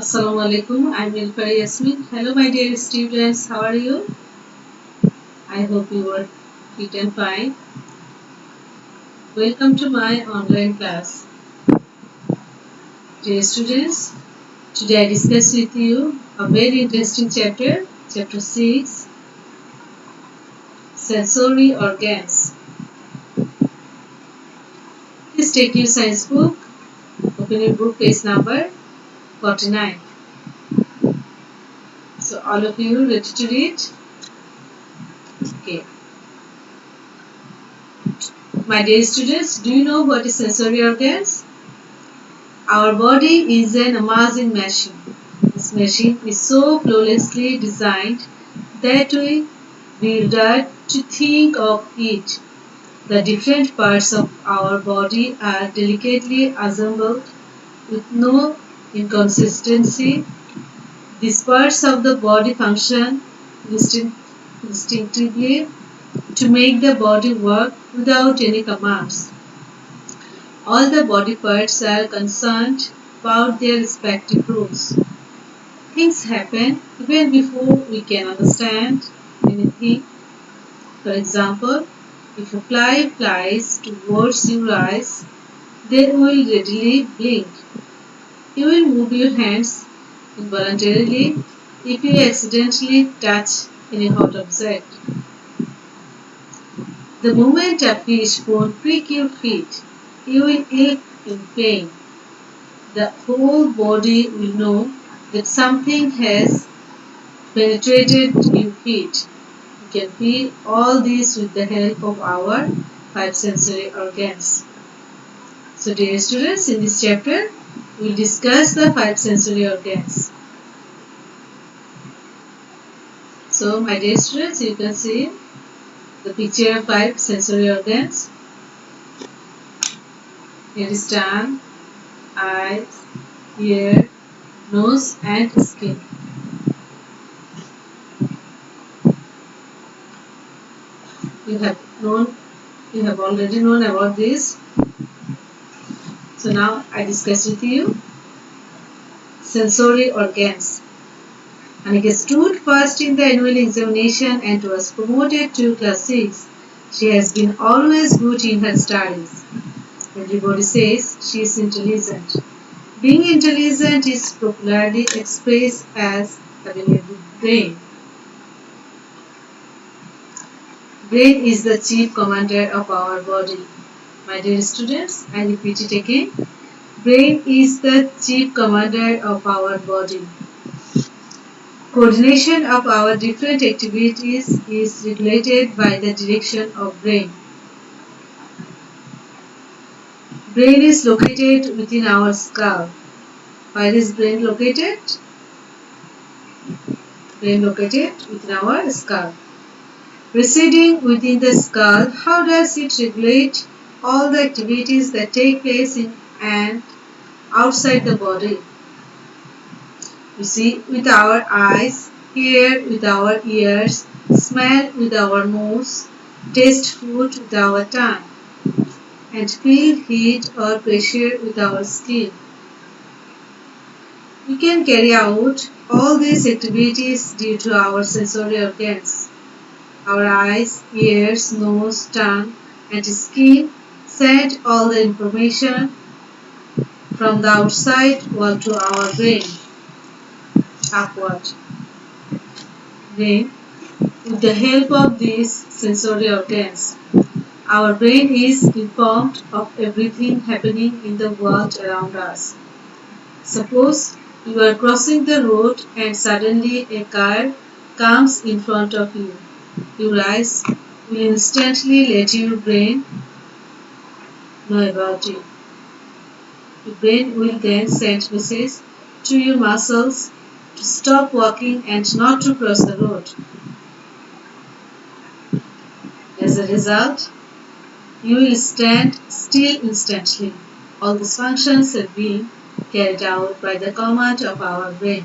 Assalamu alaikum. I'm Nilfar Yasmin. Hello, my dear students. How are you? I hope you are fit and fine. Welcome to my online class. Dear students, today I discuss with you a very interesting chapter, chapter 6, sensory organs. Please take your science book, open your book page number 49. So, all of you ready to read? Okay. My dear students, do you know what is sensory organs? Our body is an amazing machine. This machine is so flawlessly designed that we dare to think of it. The different parts of our body are delicately assembled with no inconsistency. These parts of the body function instinctively to make the body work without any commands. All the body parts are concerned about their respective roles. Things happen even before we can understand anything. For example, if a fly flies towards your eyes, they will readily blink. You will move your hands involuntarily if you accidentally touch any hot object. The moment a fish won't prick your feet, you will ache in pain. The whole body will know that something has penetrated your feet. We can feel all this with the help of our five sensory organs. So, dear students, in this chapter, we will discuss the five sensory organs. So, my dear students, you can see the picture of five sensory organs. Here is tongue, eyes, ear, nose, and skin. You have known, you have already known about this. So now I discuss with you sensory organs. Anika stood first in the annual examination and was promoted to class 6. She has been always good in her studies. Everybody says she is intelligent. Being intelligent is popularly expressed as having a good brain. Brain is the chief commander of our body. My dear students, I repeat it again. Brain is the chief commander of our body. Coordination of our different activities is regulated by the direction of brain. Brain is located within our skull. Where is brain located? Brain located within our skull. Residing within the skull, how does it regulate all the activities that take place in and outside the body? You see, with our eyes, hear with our ears, smell with our nose, taste food with our tongue, and feel heat or pressure with our skin. We can carry out all these activities due to our sensory organs. Our eyes, ears, nose, tongue, and skin send all the information from the outside world to our brain, upward. Brain, with the help of these sensory organs, our brain is informed of everything happening in the world around us. Suppose you are crossing the road and suddenly a car comes in front of you. Your eyes will instantly let your brain know about it. Your brain will then send messages to your muscles to stop walking and not to cross the road. As a result, you will stand still instantly. All these functions are being carried out by the command of our brain.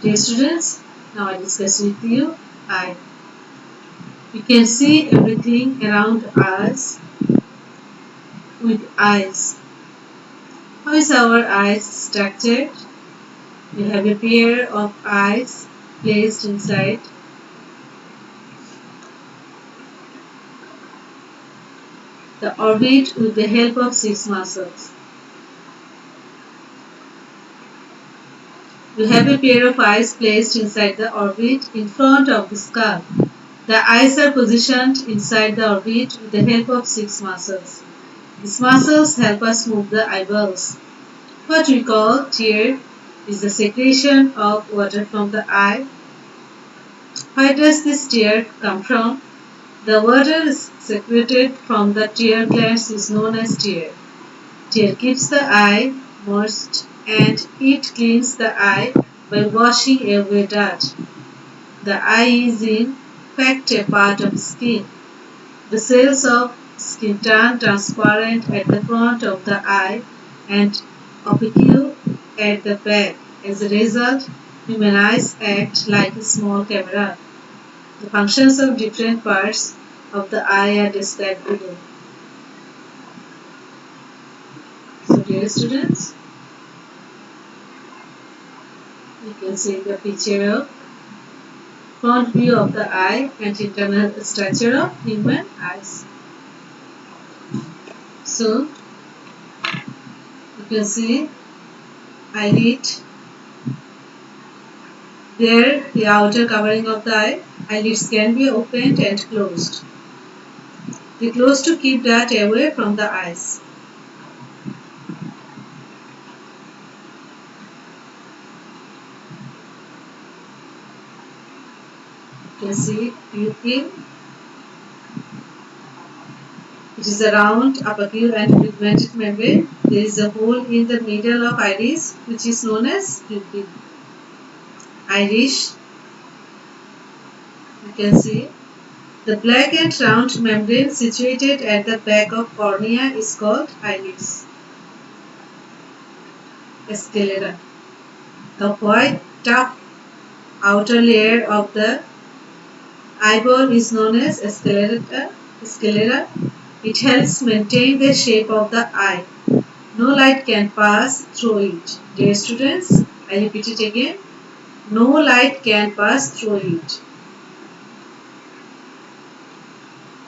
Dear students, now I discuss with you eye. We can see everything around us with eyes. How is our eyes structured? We have a pair of eyes placed inside the orbit with the help of 6 muscles. We have a pair of eyes placed inside the orbit in front of the skull. The eyes are positioned inside the orbit with the help of 6 muscles. These muscles help us move the eyeballs. What we call tear is the secretion of water from the eye. Where does this tear come from? The water is secreted from the tear glands is known as tear. Tear keeps the eye moist and it cleans the eye by washing away dirt. The eye is in fact a part of skin. The cells of skin turn transparent at the front of the eye and opaque at the back. As a result, human eyes act like a small camera. The functions of different parts of the eye are described below. So dear students, you can see the picture of front view of the eye and internal structure of human eyes. So you can see eyelid. There, the outer covering of the eye. Eyelids can be opened and closed. They close to keep dirt away from the eyes. You can see pupil. It is a round upper-view and pigmented membrane. There is a hole in the middle of iris which is known as pupil. Iris. You can see the black and round membrane situated at the back of cornea is called iris. Sclera. The white tough outer layer of the eyeball is known as sclera. It helps maintain the shape of the eye. No light can pass through it. Dear students, I repeat it again. No light can pass through it.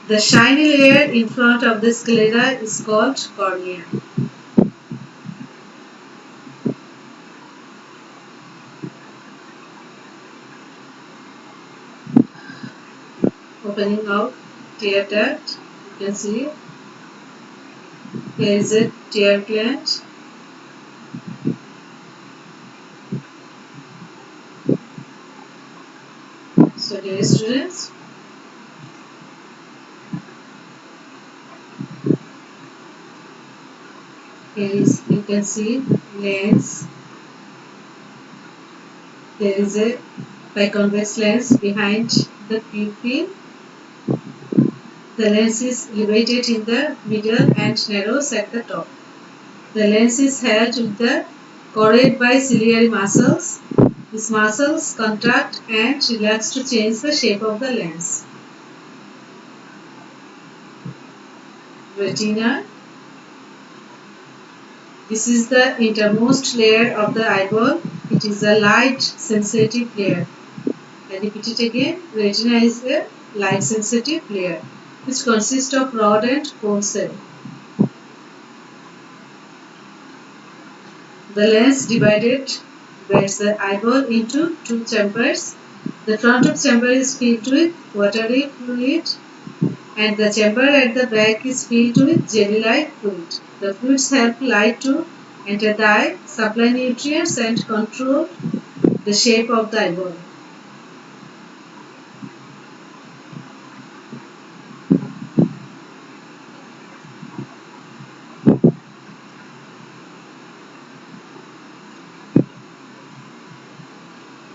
The shiny layer in front of the sclera is called cornea. Opening out tear duct. You can see here is a tear gland. So dear students, here is, you can see lens. There is a biconvex lens behind the pupil. The lens is elevated in the middle and narrows at the top. The lens is held with the choroid by ciliary muscles. These muscles contract and relax to change the shape of the lens. Retina. This is the innermost layer of the eyeball. It is a light sensitive layer. I repeat it again. Retina is a light sensitive layer which consists of rod and cone cell. The lens divides the eyeball into two chambers. The front of chamber is filled with watery fluid and the chamber at the back is filled with jelly-like fluid. The fluids help light to enter the eye, supply nutrients and control the shape of the eyeball.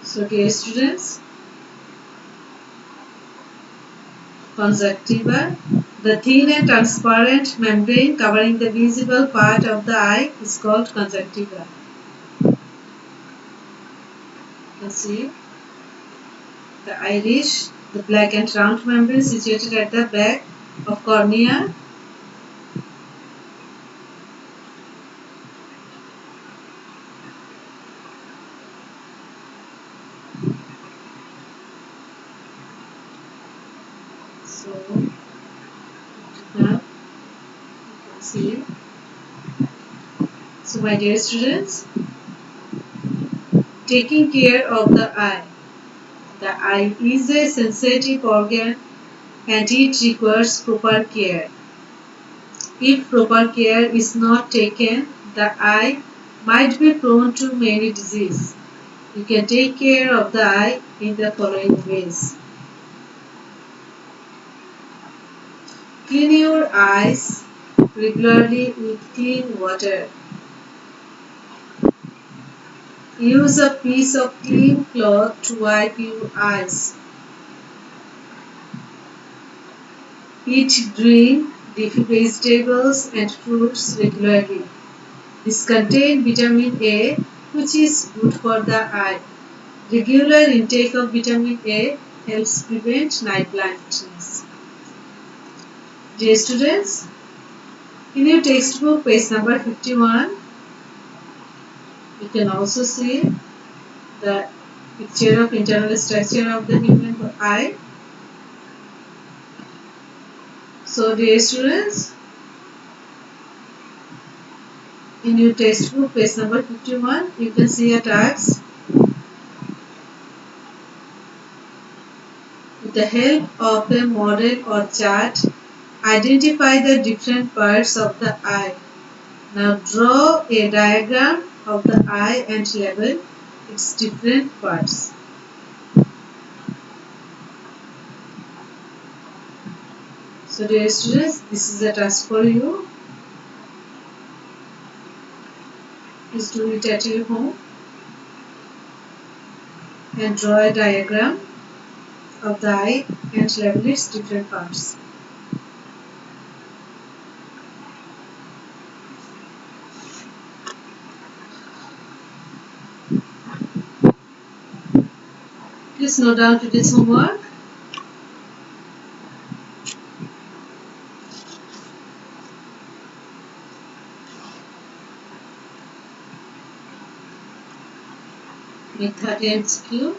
So dear students, conjunctiva. The thin and transparent membrane covering the visible part of the eye is called conjunctiva. You can see the iris, the black and round membrane situated at the back of cornea. So now you can see. So my dear students, taking care of the eye. The eye is a sensitive organ and it requires proper care. If proper care is not taken, the eye might be prone to many diseases. You can take care of the eye in the following ways. Clean your eyes regularly with clean water. Use a piece of clean cloth to wipe your eyes. Eat green, leafy vegetables and fruits regularly. These contain vitamin A, which is good for the eye. Regular intake of vitamin A helps prevent night blindness. Dear students, in your textbook, page number 51, you can also see the picture of internal structure of the human eye. So, dear students, in your textbook, page number 51, you can see a task. With the help of a model or chart, identify the different parts of the eye. Now draw a diagram of the eye and label its different parts. So dear students, this is a task for you. Please do it at your home and draw a diagram of the eye and label its different parts. Please note down today's homework. Make 30 MCQ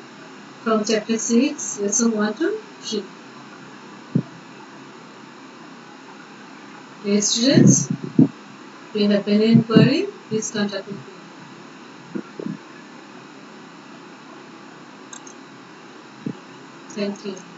from chapter 6, lesson 1 to 3. Dear students, if you have any inquiry, please contact me. Thank you.